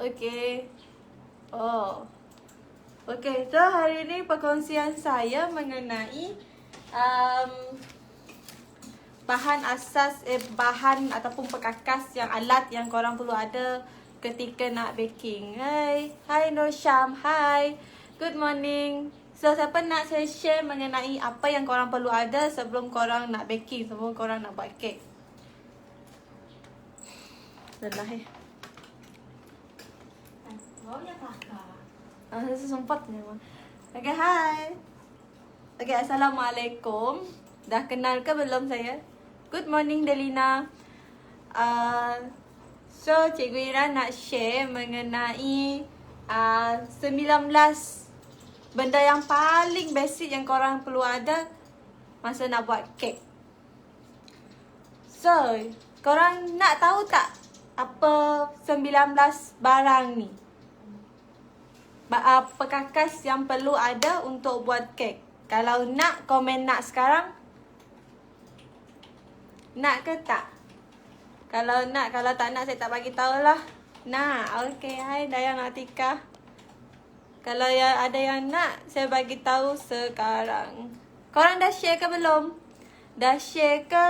Okay. Oh. Okay, so hari ni perkongsian saya mengenai bahan ataupun perkakas yang alat yang korang perlu ada ketika nak baking. Hai Nur Syam, hai. Good morning. So siapa nak saya share mengenai apa yang korang perlu ada sebelum korang nak baking, sebelum korang nak buat kek. Lelah Baunya kakak. Saya sempat memang. Okay, hai. Okay, Assalamualaikum. Dah kenal ke belum saya? Good morning Delina. So Cikgu Ira nak share mengenai 19 benda yang paling basic yang korang perlu ada masa nak buat kek. So, korang nak tahu tak apa 19 barang ni? Perkakas yang perlu ada untuk buat kek. Kalau nak, komen nak sekarang. Nak ke tak? Kalau nak, kalau tak nak saya tak bagi tahulah. Nak, okey. Hai Dayang Atika. Kalau ada yang nak, saya bagi tahu sekarang. Korang dah share ke belum? Dah share ke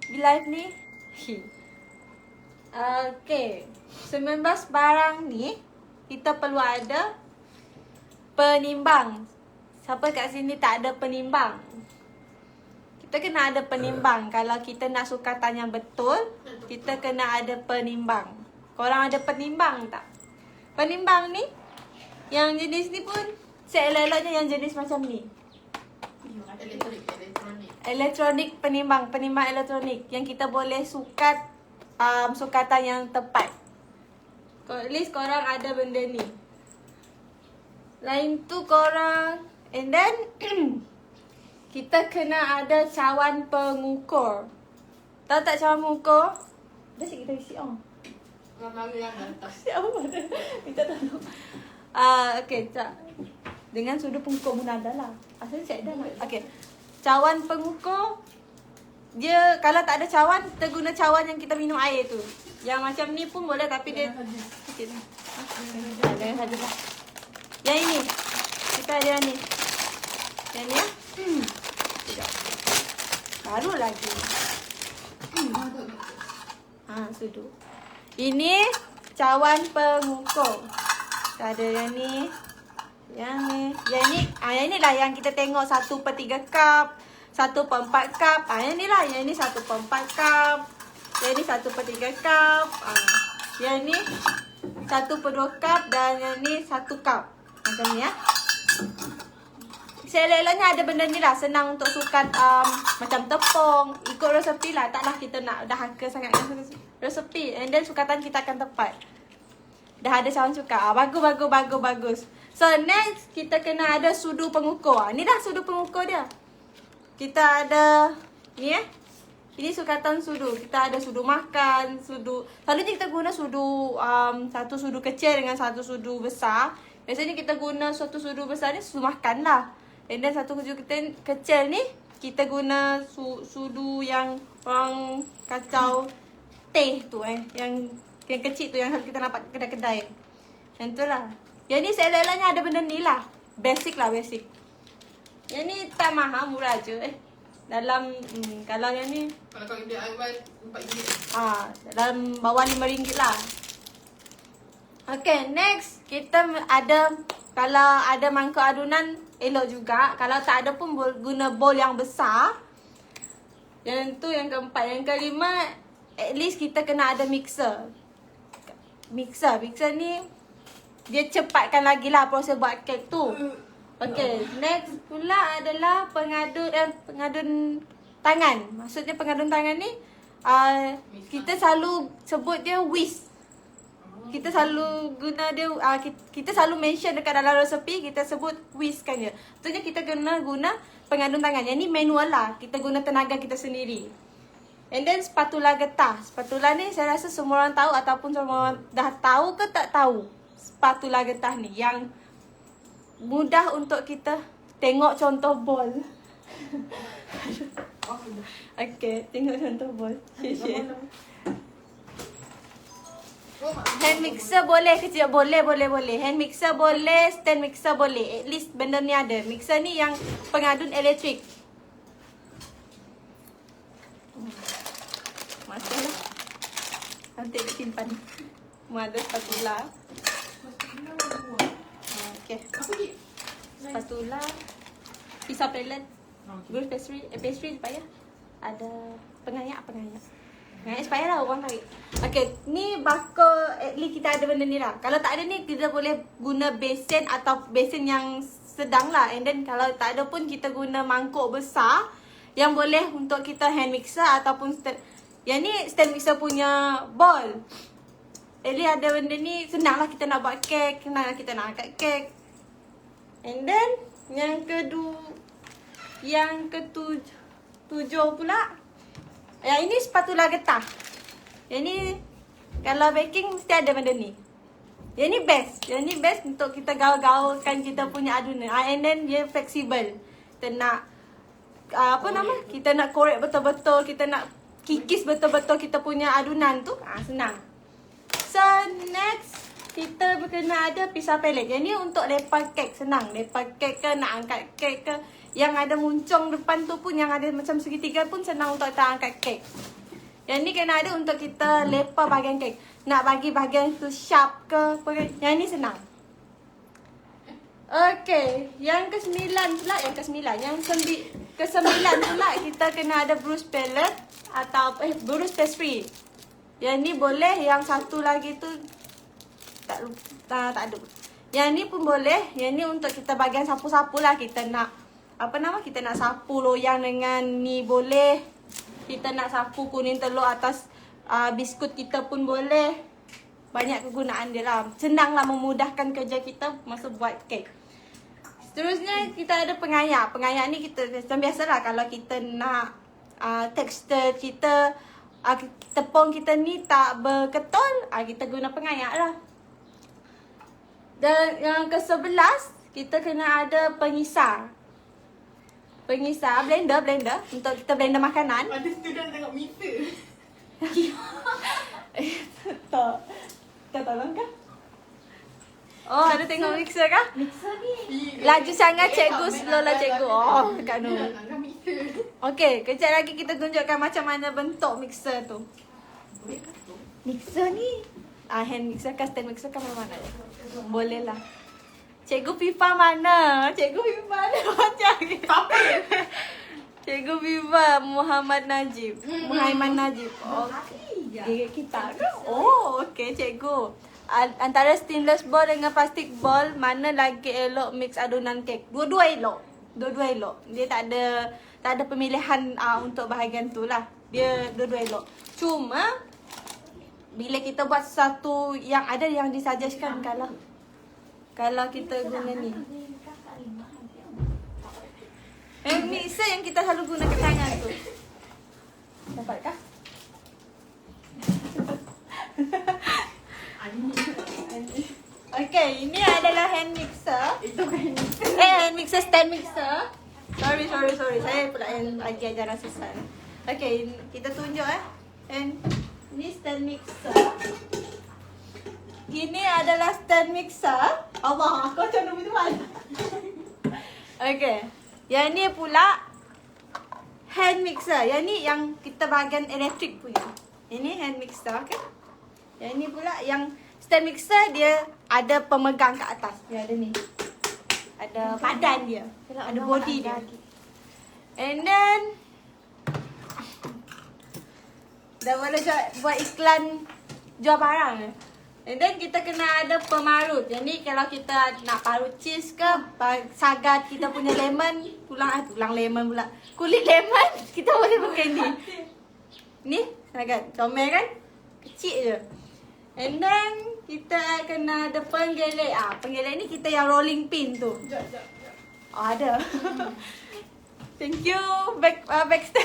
di live ni? Okey. 19 barang ni kita perlu ada penimbang. Siapa kat sini tak ada penimbang? Kita kena ada penimbang. Kalau kita nak sukatan yang betul, kita kena ada penimbang. Korang ada penimbang tak? Penimbang ni, yang jenis ni pun, elok-eloknya yang jenis macam ni. Elektronik penimbang elektronik. Yang kita boleh sukat sukatan yang tepat. At least korang ada benda ni. Lain tu korang, and then kita kena ada cawan pengukur. Tahu tak cawan pengukur? Dah cik kita isi on. Mari yang atas. Siapa mana? Minta tolong. Okay, dengan sudut pengukur munada lah. Asalnya cik dah. Okay. Cawan pengukur, dia kalau tak ada cawan, kita guna cawan yang kita minum air tu. Yang macam ni pun boleh tapi dia sikit ni. Jangan saja lah. Yang ini. Kita ada yang ni. Yang ni ya. Sekejap. Baru lagi. Sudu. Ini cawan pengukur. Kita ada yang ni. Yang ni. Yang ni lah yang kita tengok 1/3 cup. 1/4 cup. Yang ni lah. Yang ni 1/4 cup. Yang ni 1/3 cup. Yang ni 1/2 cup. Dan yang ni 1 cup. Macam ni ya. Selelanya ada benda ni lah. Senang untuk sukat macam tepung. Ikut resepi lah. Taklah kita nak dah haka sangat resepi. And then sukatan kita akan tepat. Dah ada cawan cuka. Bagus. So next kita kena ada sudu pengukur. Ni dah sudu pengukur dia. Kita ada ni ini sukatan sudu. Kita ada sudu makan, sudu. Selalunya kita guna sudu satu sudu kecil dengan satu sudu besar. Biasanya kita guna satu sudu besar ni sudu makan lah. And then satu sudu kecil ni kita guna sudu yang orang kacau teh tu yang kecil tu yang kita nampak kedai-kedai. Yang tu lah. Yang ni selelanya ada benda ni lah. Basic lah, basic. Yang ni tak mahal, murah je. Dalam kalau yang ni Kalau kau DIY RM4. dalam bawah RM5 lah. Okay, next kita ada, kalau ada mangkuk adunan elok juga. Kalau tak ada pun guna bowl yang besar. Yang tu yang keempat. Yang kelima, at least kita kena ada mixer. Mixer ni dia cepatkan lagi lah proses buat kek tu. Okay, next pula adalah pengadun tangan. Maksudnya pengadun tangan ni kita selalu sebut dia whisk. Kita selalu guna dia, kita selalu mention dekat dalam resepi, kita sebut whisk kan dia. Maksudnya kita kena guna pengadun tangan. Yang ni manual lah, kita guna tenaga kita sendiri. And then spatula getah. Spatula ni saya rasa semua orang tahu ataupun semua orang dah tahu ke tak tahu. Spatula getah ni yang mudah untuk kita tengok contoh bol. Okay, tengok contoh bol. Hand mixer boleh kecil, boleh. Hand mixer boleh, stand mixer boleh. At least benda ni ada. Mixer ni yang pengadun elektrik. Masuklah. Nanti simpan. Ada spatula. Okey. Apa ni? Spatula. Pisau pelet. Brush pastry payah. Ada pengayak. Pengayak supaya lah orang tarik. Okay, ni bakul at least kita ada benda ni lah. Kalau tak ada ni, kita boleh guna besen atau besen yang sedang lah. And then kalau tak ada pun, kita guna mangkuk besar yang boleh untuk kita hand mixer ataupun stand. Yang ni stand mixer punya bowl. At least ada benda ni, senang lah kita nak buat kek, senang lah kita nak angkat kek. And then, yang ketujuh pula. Yang ini spatula getah. Yang ni kalau baking mesti ada benda ni. Yang ni best. Yang ni best untuk kita gaul-gaulkan kita punya adunan. And then dia fleksibel. Kita nak kita nak korek betul-betul, kita nak kikis betul-betul kita punya adunan tu. Senang. So next kita kena ada pisau pelet. Yang ni untuk lepas kek, senang. Lepas kek ke, nak angkat kek ke. Yang ada muncung depan tu pun, yang ada macam segitiga pun senang untuk kita angkat kek. Yang ni kena ada untuk kita lepas bahagian kek. Nak bagi bahagian tu sharp ke, yang ni senang. Okay, yang ke-9 pula, Yang ke-9 pula kita kena ada brush palette atau brush pastry. Yang ni boleh, yang satu lagi tu tak ada. Yang ni pun boleh. Yang ni untuk kita bahagian sapu-sapu lah. Kita nak kita nak sapu loyang dengan ni boleh. Kita nak sapu kuning telur atas biskut kita pun boleh. Banyak kegunaan dia lah. Senang lah, memudahkan kerja kita masa buat kek. Seterusnya kita ada pengayak. Pengayak ni kita macam biasalah, kalau kita nak tekstur kita, tepung kita ni tak berketul, kita guna pengayak lah. Dan yang ke-11 kita kena ada pengisar. Blender untuk kita blender makanan. Ada student tengok mixer. Tak. Kita tolong kah? Oh, ada tengok mixer kah? Mixer ni. Laju sangat cikgu, slow lah cikgu. Oh, Kak Nur. Mixer. Okey, kejap lagi kita tunjukkan macam mana bentuk mixer tu. Mixer ni. Hand mixer kan, stand mixer kan mana? Boleh lah. Cikgu Fifa mana? Macam Apa ya? Cikgu Fifa Muhammad Najib. Muhammad Najib. Okay. Kita ke? Oh, okey cikgu. Antara stainless ball dengan plastic ball, mana lagi elok mix adunan kek? Dua-dua elok. Dia tak ada pemilihan untuk bahagian tu lah. Dia dua-dua elok. Cuma bila kita buat sesuatu yang ada yang disuggestkan, kalau kita guna ni. Mixer yang kita selalu guna ke tangan tu. Dapatkah? Okay, ini adalah hand mixer. Itu kan mixer. Hand mixer, stand mixer. Sorry. Saya pula yang lagi ajaran susah. Okay, kita tunjuk And ni stand mixer. Ini adalah stand mixer. Allah, aku macam nombor tu mana? Okay. Yang ni pula hand mixer. Yang ni yang kita bahagian elektrik punya. Ini hand mixer, okay? Yang ni pula yang stand mixer, dia ada pemegang kat atas. Dia ada ni. Ada badan dia. Ada body dia. And then dah boleh buat iklan jual barang. And then kita kena ada pemarut. Yang ni kalau kita nak parut cheese ke, sagat kita punya lemon, tulang lemon pula. Kulit lemon, kita boleh pakai ni. Ni sagat comel kan? Kecil je. And then kita kena ada penggelek. Penggelek ni kita yang rolling pin tu. Jap. Oh, ada. Thank you backstab.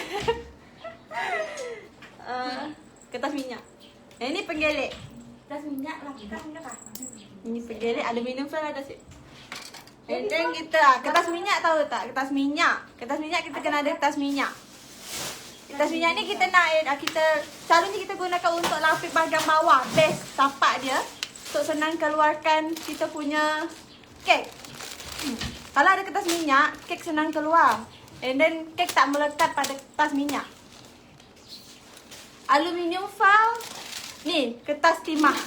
Kertas minyak. Yang ni penggelek. Kertas minyak lah. Ini penggelek, aluminium foil ada sip. And then kita kertas minyak tahu tak? Kertas minyak kita kena ada kertas minyak. Kertas minyak ni kita nak selalunya kita gunakan untuk lapis bahagian bawah, base tapak dia untuk senang keluarkan kita punya kek. Kalau ada kertas minyak, kek senang keluar. And then kek tak melekat pada kertas minyak. Aluminium foil ni kertas timah.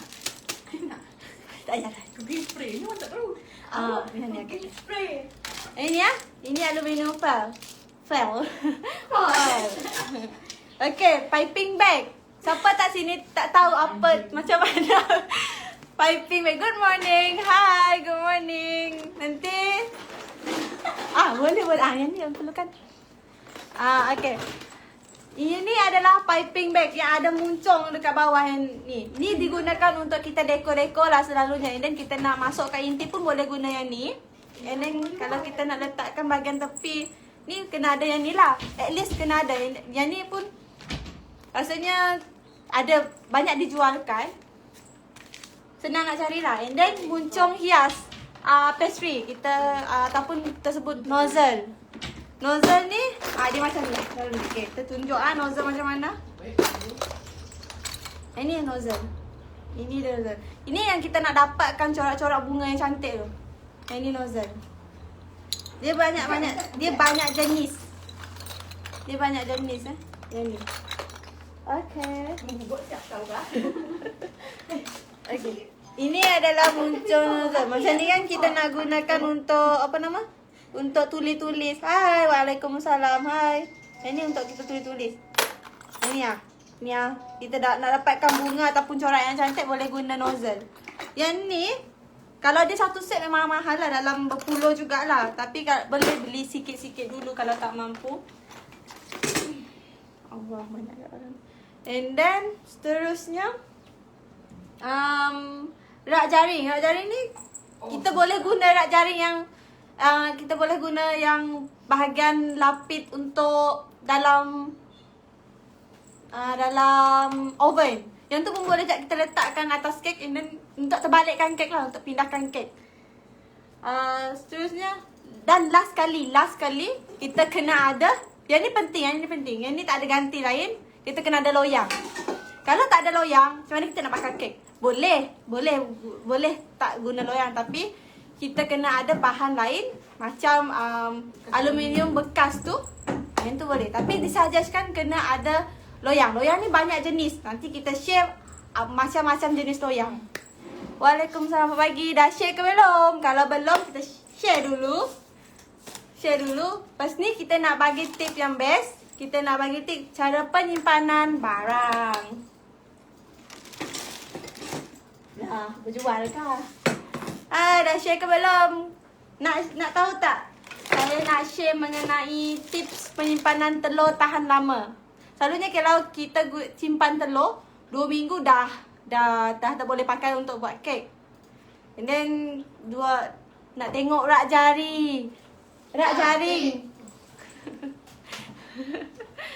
Tak payah dah. Green spray ni orang tak tahu. Ni okey. Spray. Ini ya. Ini aluminium foil. Foil. Okey, piping bag. Siapa tak sini tak tahu apa macam mana piping bag. Good morning. Hi, good morning. Nanti boleh. Yang ni yang perlukan. Okey. Ini adalah piping bag yang ada muncung dekat bawah yang ni. Ni digunakan untuk kita dekor-dekor lah selalunya. And then kita nak masukkan inti pun boleh guna yang ni. And then kalau kita nak letakkan bahagian tepi, ni kena ada yang ni lah. At least kena ada. Yang ni pun rasanya ada banyak dijualkan. Senang nak carilah. And then muncung hias pastry. Kita ataupun tersebut nozzle. Nozzle ni dia macam ni. Okay, kita tunjuk nozzle macam mana. Ini nozzle. Ini nozzle. Ini yang kita nak dapatkan corak-corak bunga yang cantik tu. Ini nozzle. Dia banyak jenis. Yang ni. Okay. Buat siap tahu lah. Okay. Ini adalah muncul nozzle. Macam ni kan kita nak gunakan untuk apa nama? Untuk tulis-tulis. Hai, waalaikumsalam. Hai. Ini untuk kita tulis-tulis. Ini ya. Ni ya. Kita nak dapatkan bunga ataupun corak yang cantik boleh guna nozzle. Yang ni kalau dia satu set memang mahal lah, dalam berpuluh jugalah. Tapi boleh beli sikit-sikit dulu kalau tak mampu. Allah, banyak orang. And then seterusnya rak jaring. Rak jaring ni kita boleh guna rak jaring yang kita boleh guna yang bahagian lapis untuk dalam oven. Yang tu pun boleh kita letakkan atas kek and then untuk terbalikkan kek lah, untuk pindahkan kek. Seterusnya dan last kali kita kena ada, yang ni penting. Yang ni tak ada ganti lain. Kita kena ada loyang. Kalau tak ada loyang, macam mana kita nak bakar kek? Boleh tak guna loyang, tapi kita kena ada bahan lain macam aluminium bekas tu. Yang tu boleh. Tapi disajaskan kena ada loyang. Loyang ni banyak jenis. Nanti kita share macam-macam jenis loyang. Waalaikumsalam, selamat pagi. Dah share ke belum? Kalau belum, kita share dulu. Lepas ni kita nak bagi tip yang best. Kita nak bagi tip cara penyimpanan barang. Berjual kah? Dah share ke belum? Nak tahu tak? Saya nak share mengenai tips penyimpanan telur tahan lama. Selalunya kalau kita simpan telur 2 minggu dah tak boleh pakai untuk buat kek. And then nak tengok rak jaring.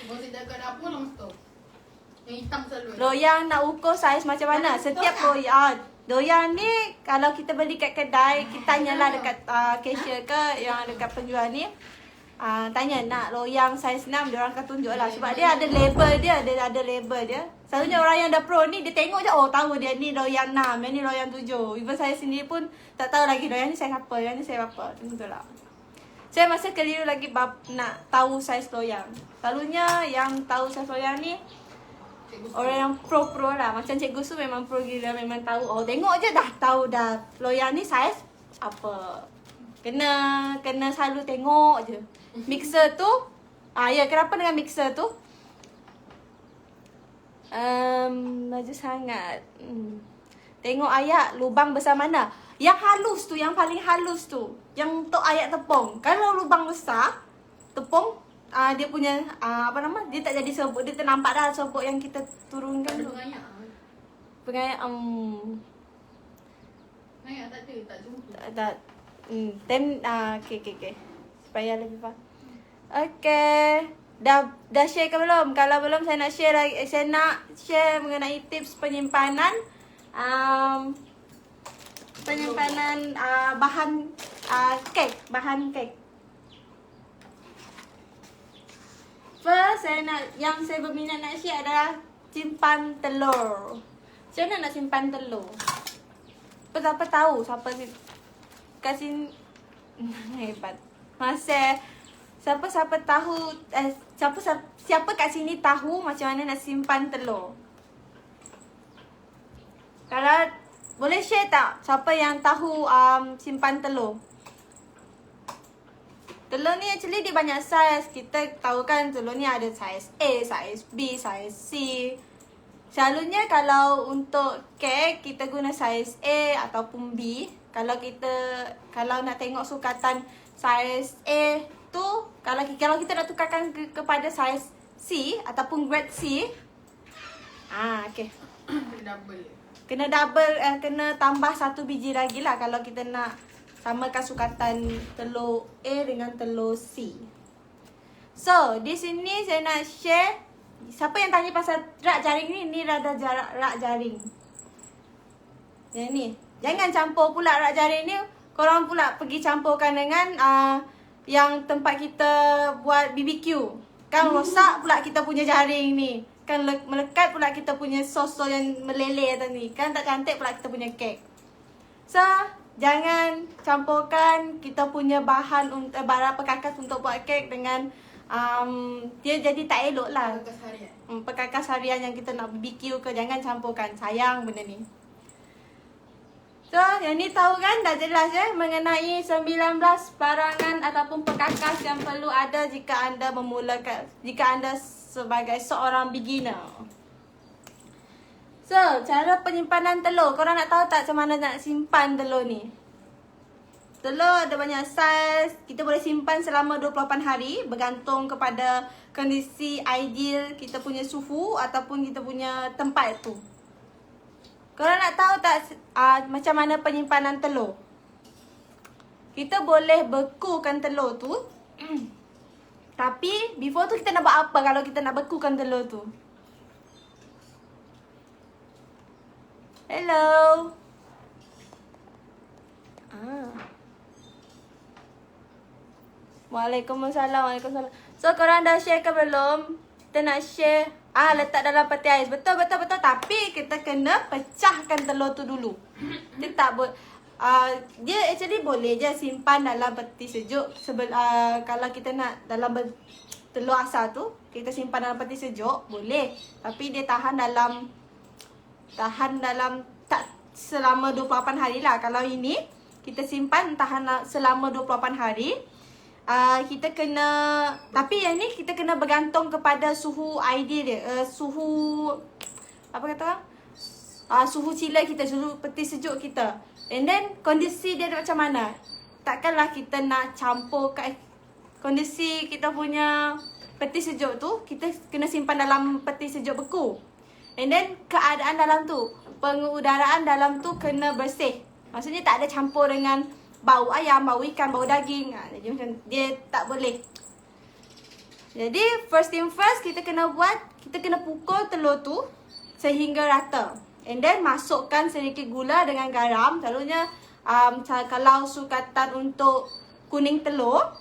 Kau tidak kat dapur lah mesti. Yang hitam selalu. Loyang nak ukur saiz macam mana? Setiap loyang ni kalau kita beli kat kedai, kita tanyalah dekat cashier ke yang dekat penjual ni. Tanya nak loyang saiz 6, dia orang akan tunjuk lah. Sebab dia ada label dia. Selalunya orang yang dah pro ni, dia tengok je, tahu dia ni loyang 6, yang ni loyang 7. Even saya sendiri pun tak tahu lagi loyang ni saiz apa, yang ni saiz apa. Tentu lah. Saya masih keliru lagi nak tahu saiz loyang. Selalunya yang tahu saiz loyang ni orang yang pro lah. Macam Cikgu Su memang pro gila, memang tahu. Tengok je dah tahu dah loyang ni saiz apa. Kena selalu tengok je. Mixer tu, kenapa dengan mixer tu? Laju sangat. Tengok ayat lubang besar mana. Yang halus tu, yang paling halus tu. Yang untuk ayat tepung. Kalau lubang besar, tepung, dia punya, dia tak jadi serbuk. Dia ternampak dah serbuk yang kita turunkan tu. Pengayak. Pengayak tak ada, tak jumpa. Tak. Okay. Supaya lebih faham. Okay. Dah share ke belum? Kalau belum, saya nak share lagi. Saya nak share mengenai tips penyimpanan bahan kek. First, yang saya berminat nak share adalah simpan telur. Macam mana nak simpan telur? Siapa tahu siapa kat sini hebat. Masa siapa tahu siapa kat sini tahu macam mana nak simpan telur? Kalau boleh share tak siapa yang tahu simpan telur? Telur ni actually dia banyak saiz. Kita tahu kan telur ni ada saiz A, saiz B, saiz C. Selalunya kalau untuk kek kita guna saiz A ataupun B. Kalau nak tengok sukatan saiz A tu, kalau kita nak tukarkan kepada saiz C ataupun grade C, okey. Double. Kena tambah 1 biji lagi lah kalau kita nak samakan sukatan telur A dengan telur C. So, di sini saya nak share. Siapa yang tanya pasal rak jaring ni? Ni rak jaring. Yang ni. Jangan campur pula rak jaring ni. Korang pula pergi campurkan dengan yang tempat kita buat BBQ. Kan rosak pula kita punya jaring ni. Kan melekat pula kita punya sos yang meleleh tadi. Kan tak cantik pula kita punya kek. So, jangan campurkan kita punya bahan barang perkakas untuk buat kek dengan dia jadi tak elok lah. Perkakas harian. Perkakas harian yang kita nak BBQ ke, jangan campurkan. Sayang benda ni. So, yang ni tahu kan dah jelas mengenai 19 barangan ataupun perkakas yang perlu ada jika anda sebagai seorang beginner. So, cara penyimpanan telur. Korang nak tahu tak macam mana nak simpan telur ni? Telur ada banyak saiz. Kita boleh simpan selama 28 hari. Bergantung kepada kondisi ideal kita punya suhu ataupun kita punya tempat tu. Korang nak tahu tak macam mana penyimpanan telur? Kita boleh bekukan telur tu. Tapi, before tu kita nak buat apa kalau kita nak bekukan telur tu? Hello. Waalaikumsalam. So, korang dah share ke belum? Kita nak share. Letak dalam peti ais. Betul. Tapi, kita kena pecahkan telur tu dulu. Dia tak dia actually boleh je simpan dalam peti sejuk. Kalau kita nak dalam telur asal tu, kita simpan dalam peti sejuk, boleh. Tapi, dia tahan dalam tak selama 28 hari lah. Kalau ini kita simpan tahan selama 28 hari. Kita kena, tapi yang ni kita kena bergantung kepada suhu ideal dia. Suhu apa kata orang? Suhu chiller kita, suhu peti sejuk kita. And then kondisi dia macam mana? Takkanlah kita nak campur kondisi kita punya peti sejuk tu, kita kena simpan dalam peti sejuk beku. And then keadaan dalam tu, pengudaraan dalam tu kena bersih. Maksudnya tak ada campur dengan bau ayam, bau ikan, bau daging. Jadi macam dia tak boleh. Jadi first thing first, kita kena pukul telur tu sehingga rata. And then masukkan sedikit gula dengan garam. Selalunya kalau sukatan untuk kuning telur,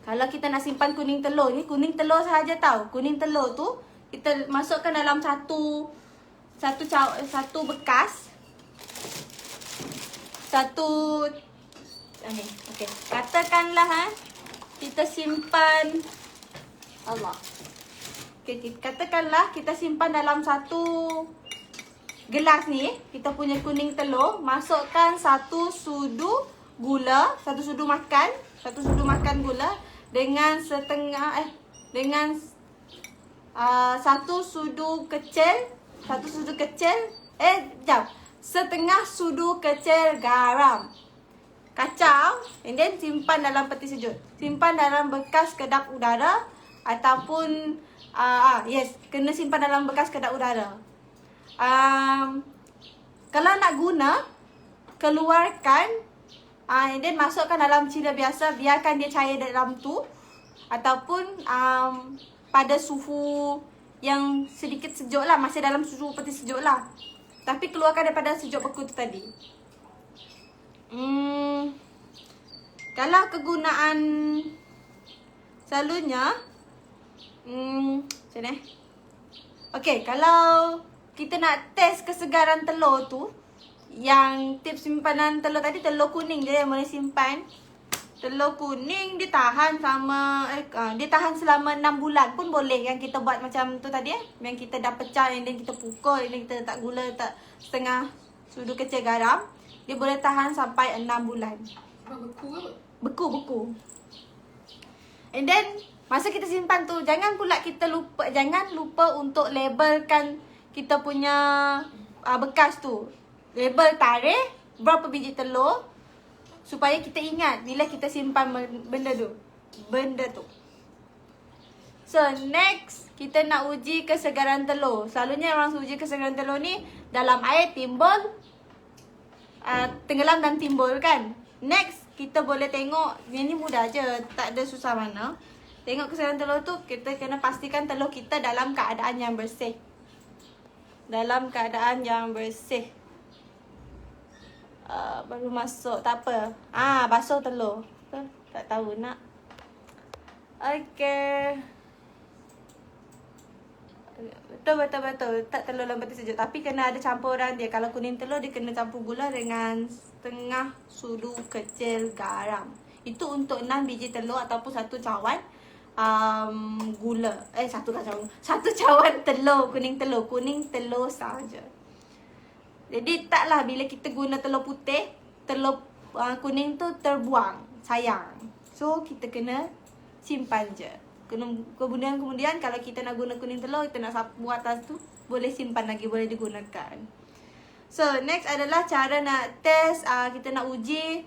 kalau kita nak simpan kuning telur ni, kuning telur sahaja tau. Kuning telur tu kita masukkan dalam satu bekas. Okey. Katakanlah kita simpan katakanlah kita simpan dalam satu gelas ni, kita punya kuning telur, masukkan satu sudu makan gula dengan setengah sudu kecil garam. Kacau, and then simpan dalam peti sejuk. Simpan dalam bekas kedap udara ataupun kena simpan dalam bekas kedap udara. Kalau nak guna, keluarkan, and then masukkan dalam chiller biasa, biarkan dia cair dalam tu, ataupun pada suhu yang sedikit sejuk lah, masih dalam suhu peti sejuk lah. Tapi keluarkan daripada sejuk beku tu tadi. Kalau kegunaan selalunya Macam mana? Okay, kalau kita nak test kesegaran telur tu, yang tips simpanan telur tadi, telur kuning je yang boleh simpan. Telur kuning dia tahan dia tahan selama 6 bulan pun boleh. Yang kita buat macam tu tadi yang kita dah pecah, yang kita pukul, yang kita letak gula, letak setengah sudu kecil garam, dia boleh tahan sampai 6 bulan. Beku ke? Beku. And then masa kita simpan tu, jangan lupa untuk labelkan kita punya bekas tu. Label tarikh, berapa biji telur, supaya kita ingat bila kita simpan benda tu. So next, kita nak uji kesegaran telur. Selalunya orang uji kesegaran telur ni dalam air, timbul, tenggelam dan timbul kan. Next, kita boleh tengok, yang ni mudah je, tak ada susah mana. Tengok kesegaran telur tu, kita kena pastikan telur kita dalam keadaan yang bersih. Dalam keadaan yang bersih. Baru masuk, tak apa. Basuh telur. Tak tahu nak. Okay. Betul. Tak telur dalam peti sejuk. Tapi kena ada campuran dia. Kalau kuning telur, dia kena campur gula dengan setengah sudu kecil garam. Itu untuk 6 biji telur ataupun 1 cawan gula. Satu cawan telur, kuning telur saja. Jadi taklah bila kita guna telur putih, telur kuning tu terbuang, sayang. So kita kena simpan je. Kemudian kalau kita nak guna kuning telur, kita nak sapu atas tu, boleh simpan lagi, boleh digunakan. So next adalah cara nak test, kita nak uji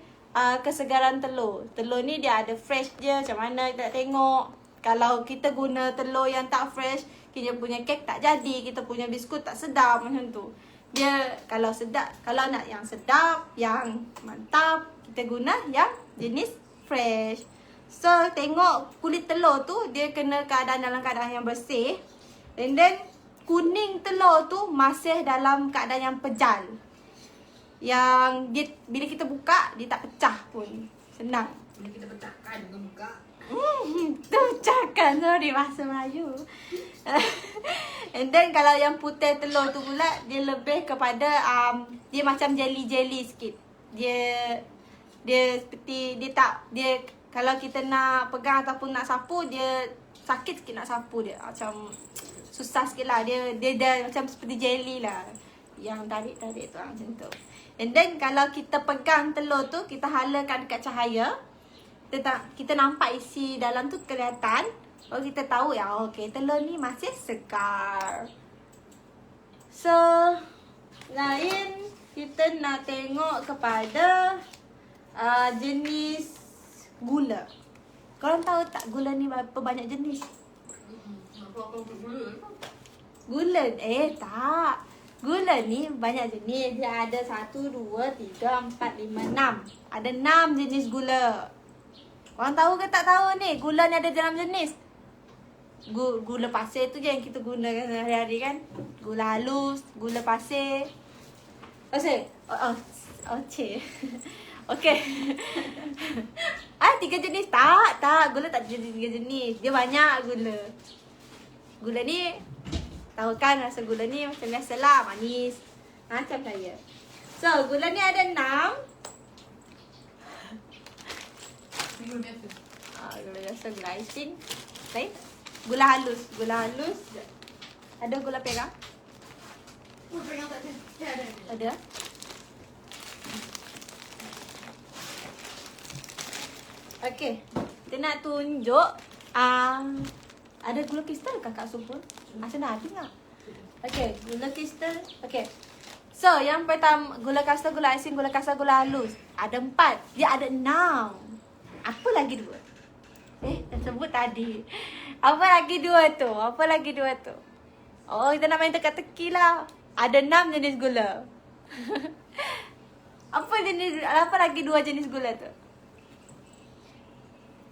kesegaran telur. Telur ni dia ada fresh je, macam mana kita nak tengok. Kalau kita guna telur yang tak fresh, kita punya kek tak jadi, kita punya biskut tak sedap macam tu. Dia kalau nak yang sedap, yang mantap, kita guna yang jenis fresh. So tengok kulit telur tu, dia kena dalam keadaan yang bersih. And then kuning telur tu masih dalam keadaan yang pejal. Yang dia bila kita buka, dia tak pecah pun. Senang. Bila kita pecahkan, bukan buka. Terpecahkan, sorry bahasa Melayu. And then kalau yang putih telur tu pula, dia lebih kepada dia macam jelly sikit. Dia seperti dia kalau kita nak pegang ataupun nak sapu, dia sakit sikit nak sapu dia. Macam susah sikit lah. Dia dah macam seperti jelly lah. Yang tarik-tarik tu macam tu. And then kalau kita pegang telur tu, kita halakan dekat cahaya, kita nampak isi dalam tu kelihatan. Baru kita tahu okay, telur ni masih segar. So lain, kita nak tengok kepada jenis gula. Korang tahu tak gula ni berapa banyak jenis? Apa gula? Gula? Tak. Gula ni banyak jenis. Dia ada 1, 2, 3, 4, 5, 6. Ada 6 jenis gula. Korang tahu ke tak tahu ni? Gula ni ada dalam jenis. Gula pasir tu je yang kita gunakan sehari-hari kan. Gula halus, gula pasir. Cik. Okay. 3 jenis? Tak. Gula tak jadi 3 jenis. Dia banyak gula. Gula ni, tahu kan rasa gula ni macam biasalah, manis. Macam saya. So, gula ni ada 6. Gula biasa. Gula biasa, gula icing. Lain? Gula halus. Ada gula perak? Gula pegang tak ada. Ada. Okay. Kita nak tunjuk ada gula kristal kakak sumpun. Macam nak tengok. Okay, gula kristal. Okay. So, yang pertama, gula kristal, gula icing, gula kasar, gula halus. Ada 4. Dia ada 6. Apa lagi 2? Dah sebut tadi. Apa lagi 2 tu? Oh, kita nak main teka-teki lah. Ada 6 jenis gula. Apa lagi 2 jenis gula tu?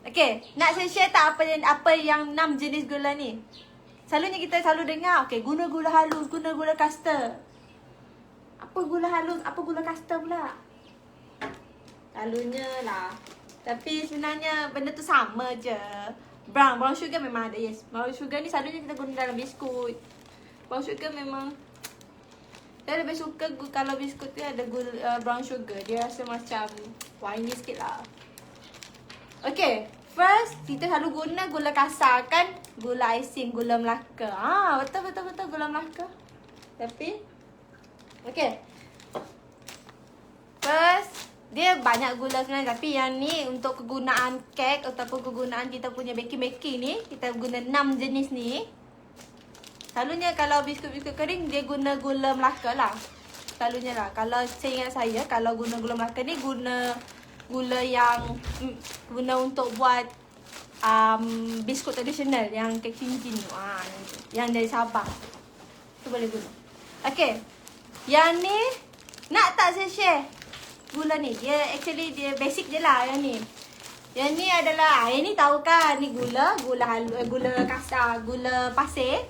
Okay, nak saya share tak apa yang 6 jenis gula ni? Selalunya kita selalu dengar, okay, guna gula halus, guna gula kastar. Apa gula halus, apa gula kastar pula? Selalunya lah. Tapi sebenarnya benda tu sama je. Brown sugar memang ada, yes. Brown sugar ni selalunya kita guna dalam biskut. Brown sugar memang saya lebih suka kalau biskut tu ada brown sugar. Dia rasa macam wangi sikit lah. Okay, first kita selalu guna gula kasar kan. Gula icing, gula Melaka. Betul gula Melaka. Tapi okay, first dia banyak gula sebenarnya, tapi yang ni untuk kegunaan kek ataupun kegunaan kita punya baking ni, kita guna 6 jenis ni. Selalunya kalau biskut-biskut kering dia guna gula Melaka lah. Selalunya lah. Kalau saya ingat saya, kalau guna gula Melaka ni guna gula yang guna untuk buat biskut tradisional yang kek cincin tu. Yang dari Sabah. Tu boleh guna. Okay. Yang ni nak tak saya share? Gula ni dia actually dia basic je lah yang ni. Yang ni adalah yang ni tahu kan, ni gula kasar, gula pasir.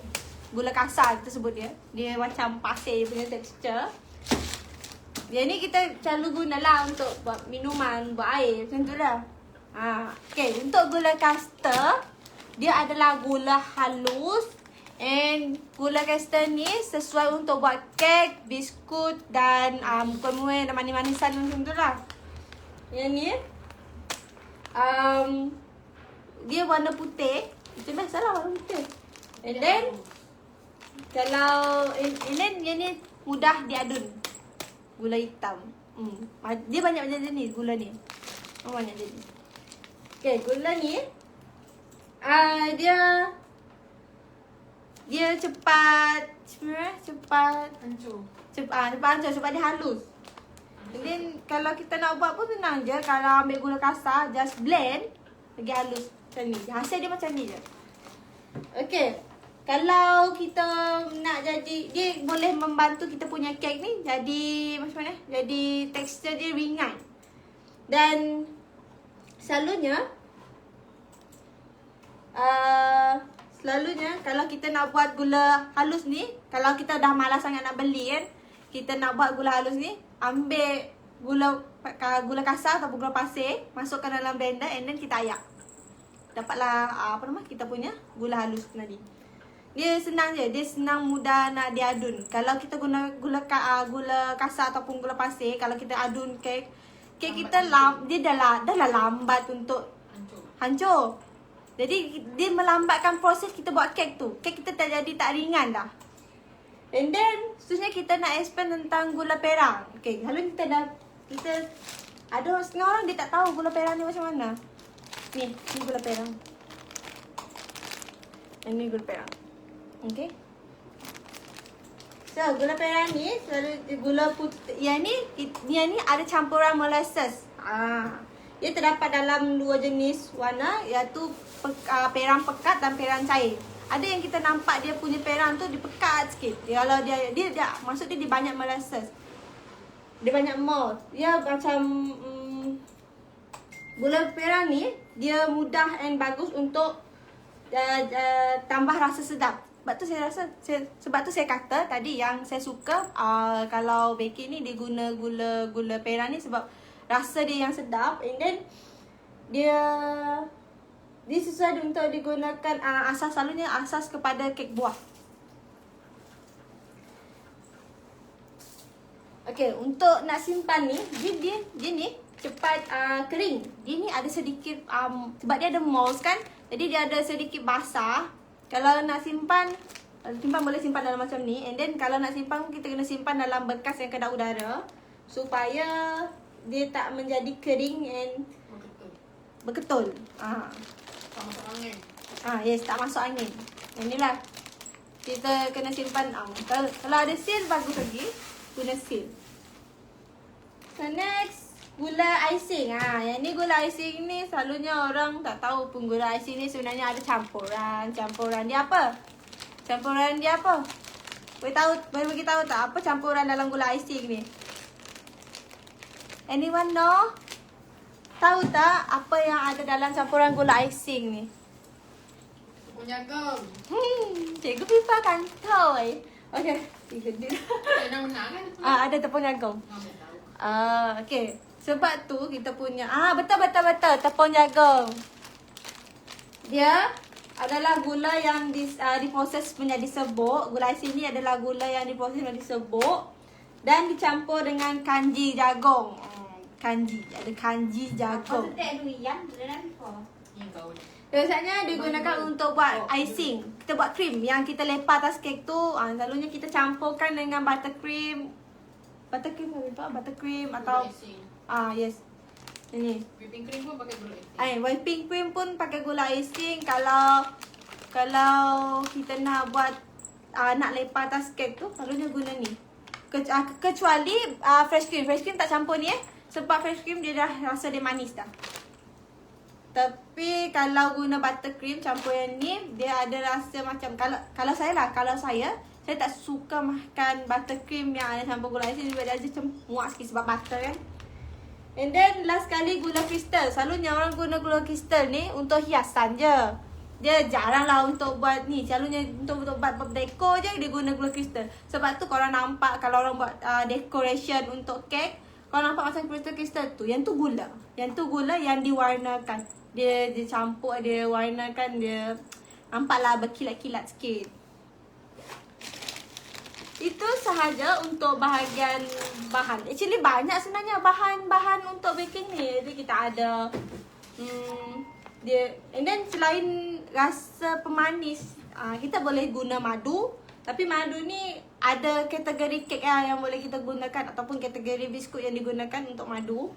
Gula kasar kita sebut dia. Dia macam pasir punya tekstur. Yang ni kita selalu gunalah untuk buat minuman, buat air macam tu lah. Okay, untuk gula caster dia adalah gula halus. And gula caster ni sesuai untuk buat kek, biskut dan kuih-muih dan manis-manisan macam tu lah. Yang ni dia warna putih. Itu biasalah warna putih. And then kalau yang ni mudah diadun. Gula hitam. Dia banyak jenis gula ni. Banyak jenis. Okay, gula ni dia cepat Hancur. sebab dia halus. And then kalau kita nak buat pun senang je. Kalau ambil gula kasar, just blend lagi halus macam ni. Hasil dia macam ni je. Okay, kalau kita nak jadi, dia boleh membantu kita punya kek ni jadi macam mana? Jadi tekstur dia ringan. Dan selalunya kalau kita nak buat gula halus ni, kalau kita dah malas sangat nak beli kan, kita nak buat gula halus ni, ambil gula kasar ataupun gula pasir, masukkan dalam blender and then kita ayak. Dapatlah kita punya gula halus tadi. Dia senang je, dia senang mudah nak diadun. Kalau kita guna gula kasar ataupun gula pasir, kalau kita adun kek kita dia dah lambat untuk hancur. Jadi dia melambatkan proses kita buat kek tu. Kek kita tak ringan dah. And then seterusnya kita nak explain tentang gula perang. Okay, lalu kita ada setengah orang dia tak tahu gula perang ni macam mana. Ni gula perang. Ini gula perang. Okay. So gula perang ni selalu gula putih. Yang ni ada campuran molasses. Dia terdapat dalam 2 jenis warna, iaitu perang pekat dan perang cair. Ada yang kita nampak dia punya perang tu dia pekat sikit. Kalau dia maksud dia banyak molasses. Dia banyak malt. Dia macam gula perang ni dia mudah and bagus untuk tambah rasa sedap. Sebab tu saya kata tadi yang saya suka kalau baking ni dia guna gula perang ni sebab rasa dia yang sedap. And then dia sesuai untuk digunakan selalunya asas kepada kek buah. Okay, untuk nak simpan ni dia ni cepat kering. Dia ni ada sedikit sebab dia ada mold kan, jadi dia ada sedikit basah. Kalau nak simpan boleh simpan dalam macam ni. And then kalau nak simpan kita kena simpan dalam bekas yang kedap udara supaya dia tak menjadi kering and berketul. Tak masuk angin. Yes, tak masuk angin. Inilah kita kena simpan. Kalau ada seal bagus lagi, guna seal. So next, gula icing. Yang ni gula icing ni selalunya orang tak tahu pun gula icing ni sebenarnya ada campuran. Campuran dia apa? Boleh bagi tahu tak apa campuran dalam gula icing ni? Anyone know? Tahu tak apa yang ada dalam campuran gula icing ni? Tepung jagung. Cikgu Fifa kan tahu. Okay, cikgu dia. Tak nak menang kan? Ada tepung jagung. Saya tahu. Okay. Sebab tu kita punya betul tepung jagung. Dia adalah gula yang diproses menjadi serbuk. Gula ais ini adalah gula yang diproses menjadi serbuk dan dicampur dengan kanji jagung. Kanji, ada kanji jagung. Kau tak ada yang dalam before. Ni kau. Biasanya digunakan untuk buat icing. Kita buat krim yang kita lepas atas kek tu. Selalunya kita campurkan dengan buttercream. Buttercream apa? Buttercream atau yes. Ini. Whipping cream pun pakai gula icing. Whipping cream pun pakai gula icing. Kalau kita nak buat nak lepas atas kek tu, selalunya guna ni. Kecuali fresh cream. Fresh cream tak campur ni sebab fresh cream dia dah rasa dia manis dah. Tapi kalau guna buttercream campur yang ni, dia ada rasa macam kalau saya tak suka makan buttercream yang ada campur gula icing sebab dia ada macam muak sikit sebab butter kan. And then last kali gula kristal. Selalunya orang guna gula kristal ni untuk hiasan je. Dia jarang lah untuk buat ni. Selalunya untuk buat dekor je dia guna gula kristal. Sebab tu korang nampak kalau orang buat decoration untuk kek, korang nampak macam kristal tu. Yang tu gula. Yang tu gula yang diwarnakan. Dia campur, dia warnakan, dia nampaklah berkilat-kilat sikit. Itu sahaja untuk bahagian bahan. Actually banyak sebenarnya bahan-bahan untuk baking ni. Jadi kita ada dia, and then selain rasa pemanis, kita boleh guna madu. Tapi madu ni ada kategori kek yang boleh kita gunakan ataupun kategori biskut yang digunakan untuk madu.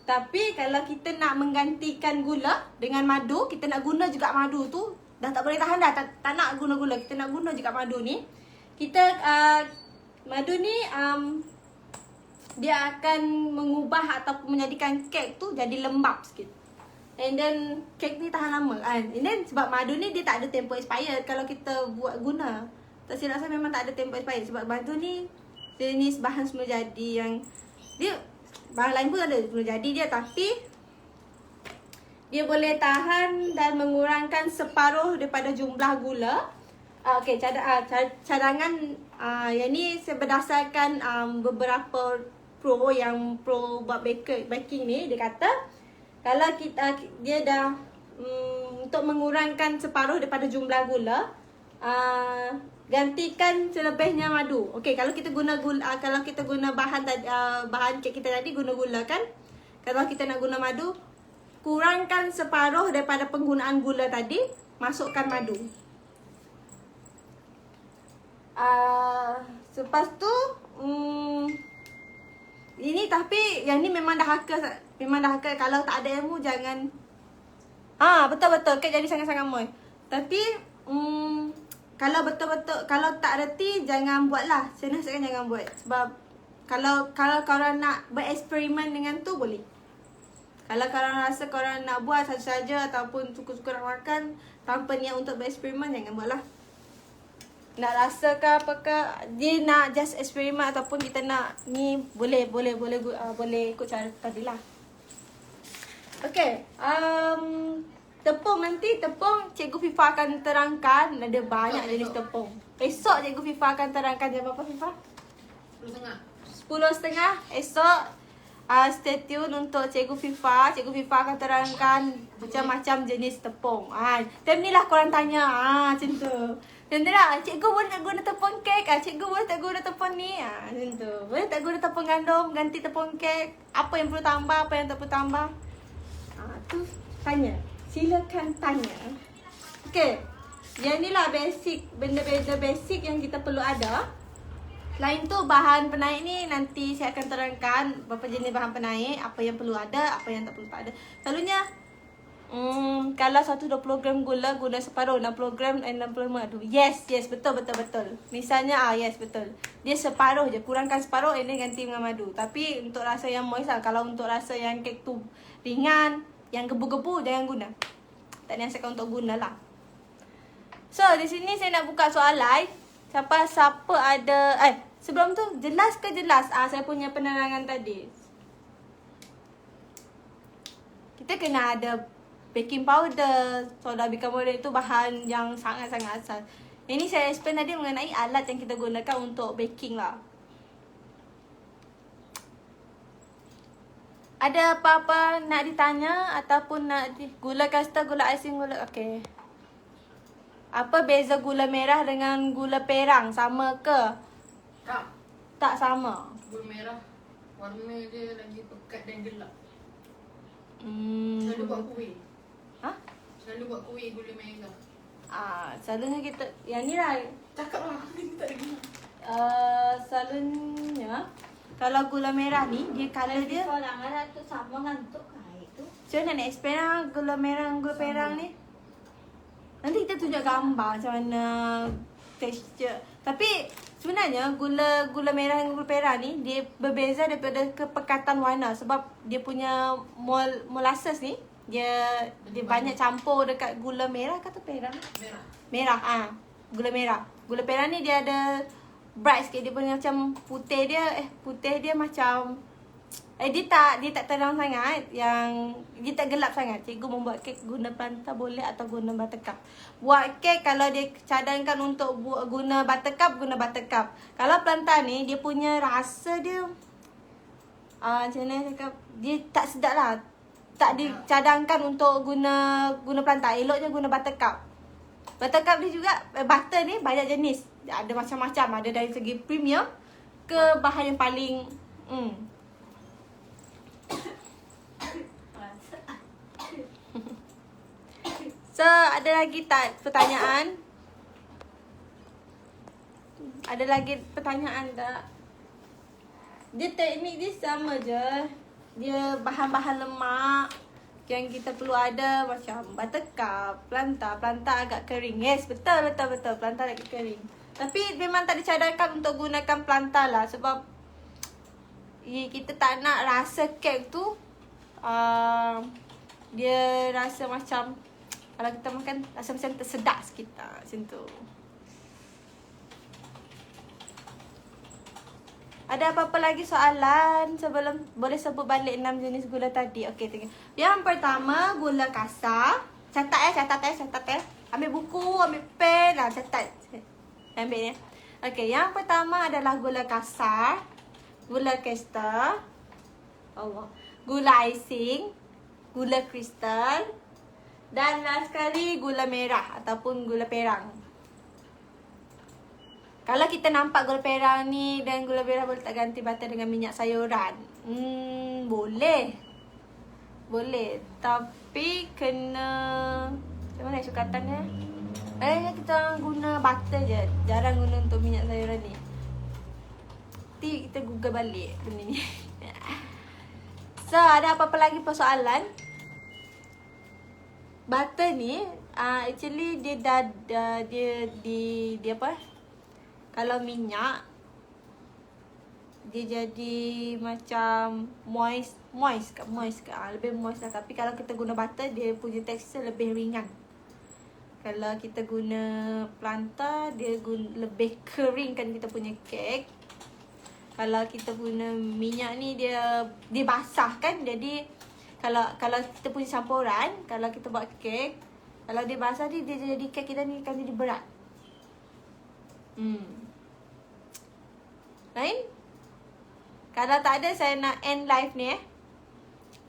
Tapi kalau kita nak menggantikan gula dengan madu, kita nak guna juga madu tu, dah tak boleh tahan dah, tak nak guna gula, kita nak guna juga madu ni. Madu ni dia akan mengubah ataupun menjadikan kek tu jadi lembap sikit. And then kek ni tahan lama kan. And then sebab madu ni dia tak ada tempoh expired kalau kita buat guna. Tak silap saya memang tak ada tempoh expired sebab madu ni jenis bahan semula jadi yang dia bahan lain pun ada semula jadi dia, tapi dia boleh tahan dan mengurangkan separuh daripada jumlah gula. Okey, cadangan yang ni saya berdasarkan beberapa pro buat baking ni. Dia kata kalau dia dah untuk mengurangkan separuh daripada jumlah gula, gantikan selebihnya madu. Okey, kalau kita guna gula, kalau kita guna bahan kek kita tadi guna gula kan. Kalau kita nak guna madu, kurangkan separuh daripada penggunaan gula tadi, masukkan madu. Lepas tu ini, tapi yang ni memang dah haka. Kalau tak ada ilmu jangan. Betul-betul kek jadi sangat-sangat moy. Tapi kalau betul-betul, kalau tak reti jangan buat lah. Saya nasihatkan jangan buat. Sebab kalau korang nak bereksperimen dengan tu boleh. Kalau korang rasa korang nak buat saja-saja ataupun suka-suka nak makan tanpa niat untuk bereksperimen, jangan buat lah. Nak rasa ke apakah dia nak just eksperimen ataupun kita nak ni, boleh ikut cara tadi lah. Okay, tepung Cikgu Fifa akan terangkan. Ada banyak jenis tepung. Esok Cikgu Fifa akan terangkan jam berapa Fifa? 10.30 esok. Stay tune untuk Cikgu Fifa. Cikgu Fifa akan terangkan macam-macam jenis tepung. Time ni lah korang tanya. Macam tu. Macam tu lah. Cikgu boleh tak guna tepung kek? Cikgu boleh tak guna tepung ni? Macam tu. Boleh tak guna tepung gandum ganti tepung kek? Apa yang perlu tambah? Apa yang tak perlu tambah? Tu tanya. Silakan tanya. Okay. Yang ni lah basic. Benda-benda basic yang kita perlu ada. Selain tu bahan penaik ni nanti saya akan terangkan berapa jenis bahan penaik, apa yang perlu ada, apa yang tak perlu tak ada. Selalunya kalau 120 gram gula guna separuh, 60 gram dan 60 madu. Yes, betul. Misalnya yes, betul. Dia separuh je, kurangkan separuh ini ganti dengan madu. Tapi untuk rasa yang moist lah. Kalau untuk rasa yang kek tu ringan, yang gebu-gebu jangan guna. Tak nasihatkan untuk guna lah. So di sini saya nak buka soalan. Siapa ada sebelum tu jelas ke jelas saya punya penerangan tadi. Kita kena ada baking powder, soda bicarbonate itu bahan yang sangat-sangat asas. Ini saya explain tadi mengenai alat yang kita gunakan untuk baking lah. Ada apa-apa nak ditanya ataupun gula kasta, gula icing, gula... Okay. Apa beza gula merah dengan gula perang? Sama ke? Tak. Tak sama. Gula merah. Warna dia lagi pekat dan gelap. Hmm. Selalu buat kuih. Ha? Selalu buat kuih gula merah. Selalunya kita... Yang ni lah. Cakap lah. Tak ada guna. Selalunya kalau gula merah ni dia color dia Kalau orang tu sama ngantuk itu. macam mana nak explain lah gula merah dan gula perang ni. Nanti kita tunjuk gambar macam mana texture. Tapi sebenarnya gula merah dan gula perang ni dia berbeza daripada kepekatan warna sebab dia punya molasses ni dia banyak campur dekat gula merah kata perang. Merah. Merah gula merah. Gula perang ni dia ada bright sikit, dia punya macam putih dia macam dia tak terang sangat, yang dia tak gelap sangat. Cikgu membuat kek guna planta boleh atau guna buttercup. Buat kek kalau dia cadangkan untuk guna buttercup, guna buttercup. Kalau planta ni dia punya rasa dia macam mana cakap, dia tak sedap lah. Tak dicadangkan untuk guna planta. Eloknya guna buttercup. Buttercup ni juga butter ni banyak jenis. Ada macam-macam, ada dari segi premium ke bahan yang paling So, ada lagi tak pertanyaan? Ada lagi pertanyaan tak? Dia teknik dia sama je. Dia bahan-bahan lemak yang kita perlu ada macam buttercup, planta agak kering. Yes, betul. Planta agak kering. Tapi memang tak dicadangkan untuk gunakan planta lah sebab kita tak nak rasa kek tu dia rasa macam kalau kita makan rasa macam tersedak sikit macam tu. Ada apa-apa lagi soalan sebelum boleh sebut balik 6 jenis gula tadi? Okey, tengok. Yang pertama gula kasar. Catat. Ambil buku, ambil pen lah, catat. Ambil ni. Okey, yang pertama adalah gula kasar, gula kasta, gula icing, gula kristal dan last sekali gula merah ataupun gula perang. Kalau kita nampak gula perang ni dan gula merah boleh tak ganti butter dengan minyak sayuran? Boleh. Tapi kena macam mana sukatannya? Kita guna butter je. Jarang guna untuk minyak sayuran ni. Nanti kita google balik benda ni. So, ada apa-apa lagi persoalan? Butter ni actually dia apa? Kalau minyak dia jadi macam moist ke? Lebih moist lah. Tapi kalau kita guna butter dia punya tekstur lebih ringan. Kalau kita guna planta dia lebih keringkan kita punya kek. Kalau kita guna minyak ni dia basah kan. Jadi kalau kita punya campuran, kalau kita buat kek, kalau dia basah dia jadi kek kita ni akan jadi berat. Lain? Kalau tak ada saya nak end live ni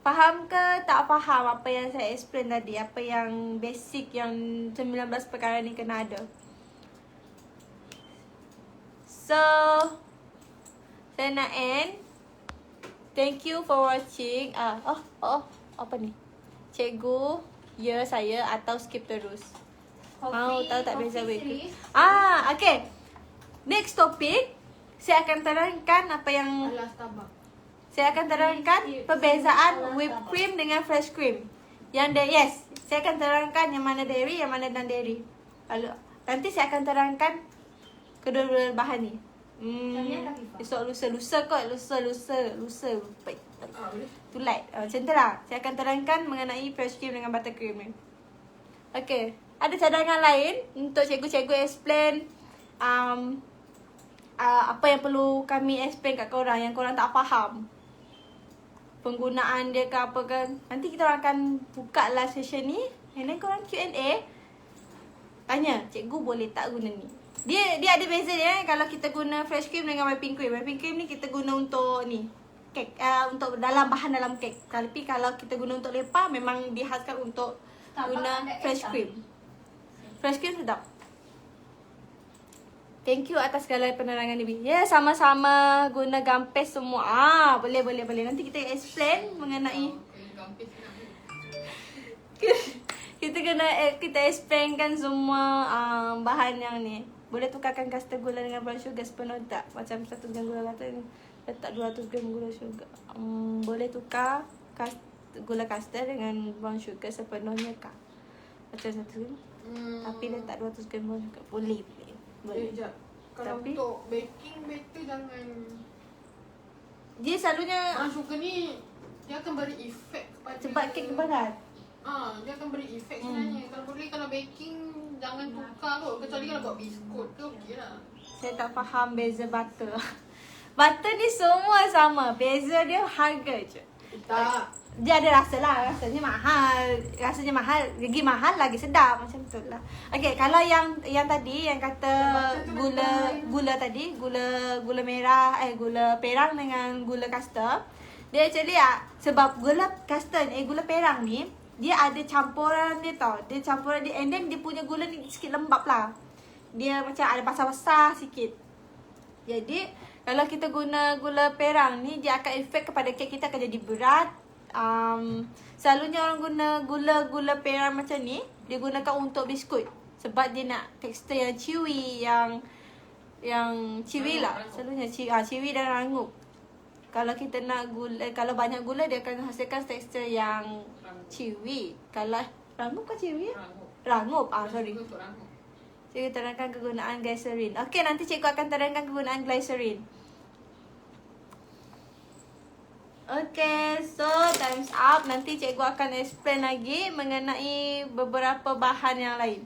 Faham ke tak faham apa yang saya explain tadi? Apa yang basic yang 19 perkara ni kena ada. So, saya nak end. Thank you for watching. Apa ni? Cikgu, ya saya atau skip terus. Tahu tak beza wait. Okay. Next topic, saya akan terangkan apa yang Alas tabak. saya akan terangkan perbezaan whipped cream dengan fresh cream. Saya akan terangkan yang mana dairy, yang mana non-dairy. Lalu nanti saya akan terangkan kedua-dua bahan ni. Esok lusa kot. Lusa. Baik. Too light. Macam tu lah. Saya akan terangkan mengenai fresh cream dengan butter cream ni. Okay. Ada cadangan lain untuk cikgu-cikgu explain apa yang perlu kami explain kat korang yang korang tak faham. Penggunaan dia ke apa kan. Nanti kita akan buka live session ni. And then korang Q&A. Tanya, cikgu boleh tak guna ni? Dia ada beza dia kalau kita guna fresh cream dengan whipping cream. Whipping cream ni kita guna untuk ni. kek, untuk dalam kek. Tapi kalau kita guna untuk lepa memang dihaskan untuk guna fresh cream. Fresh cream sedap. Thank you atas segala penerangan ni. Ya, sama-sama guna gampes semua. Boleh. Nanti kita explain mengenai kita explainkan semua bahan yang ni. Boleh tukarkan caster gula dengan brown sugar sepenuh tak? Macam 1 gram gula kata ni letak 200 gram gula sugar. Boleh tukar gula caster dengan brown sugar sepenuhnya kah? Macam 1 gram. Tapi letak 200 gram brown sugar. Boleh. Sekejap. Kalau Tapi- untuk baking better jangan. Dia selalunya Brown sugar ni dia akan beri efek kepada sebab kek berat. dia akan beri efek sebenarnya. Kalau boleh kalau baking jangan tukar kot. Kecuali kalau buat biskut ke okey lah. Saya tak faham beza butter. Butter ni semua sama. Beza dia harga je. Tak. Dia ada rasa lah. Rasanya mahal. Lagi mahal lagi sedap. Macam tu lah. Okay, kalau yang tadi yang kata gula tadi, gula merah, gula perang dengan gula caster. Dia actually sebab gula caster gula perang ni, dia ada campuran dia tau. Dia campuran dia, and then dia punya gula ni sikit lembab lah. Dia macam ada basah-basah sikit. Jadi kalau kita guna gula perang ni, dia akan efek kepada kek kita akan jadi berat. Selalunya orang guna gula perang macam ni, dia gunakan untuk biskut. Sebab dia nak tekstur yang chewy, yang chewy lah. Selalunya chewy dan rangup. Kalau kita nak kalau banyak gula, dia akan hasilkan tekstur yang chewy. Kalau rangup ke chewy? Rangup. Sorry. Cikgu terangkan kegunaan glycerin. Okey, nanti cikgu akan terangkan kegunaan glycerin. Okay, so time's up. Nanti cikgu akan explain lagi mengenai beberapa bahan yang lain.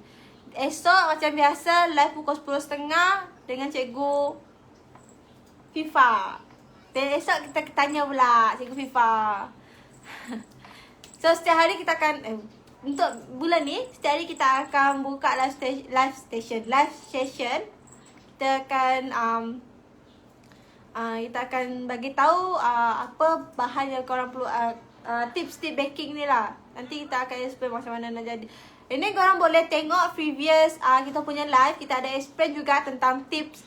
Esok macam biasa live pukul 10.30 dengan cikgu FIFA. Dan esok kita tanya pula cikgu FIFA. So setiap hari kita akan untuk bulan ni setiap hari kita akan buka live session. Kita akan kita akan bagi tahu apa bahan yang korang perlu, tips-tips baking ni lah. Nanti kita akan explain macam mana nak jadi. Ini korang boleh tengok previous kita punya live. Kita ada explain juga tentang tips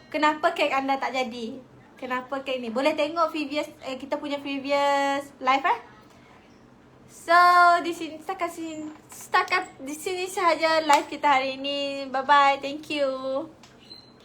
kenapa kek anda tak jadi. Kenapa kek ni. Boleh tengok previous kita punya previous live So di sini setakat di sini sahaja live kita hari ini. Bye bye. Thank you.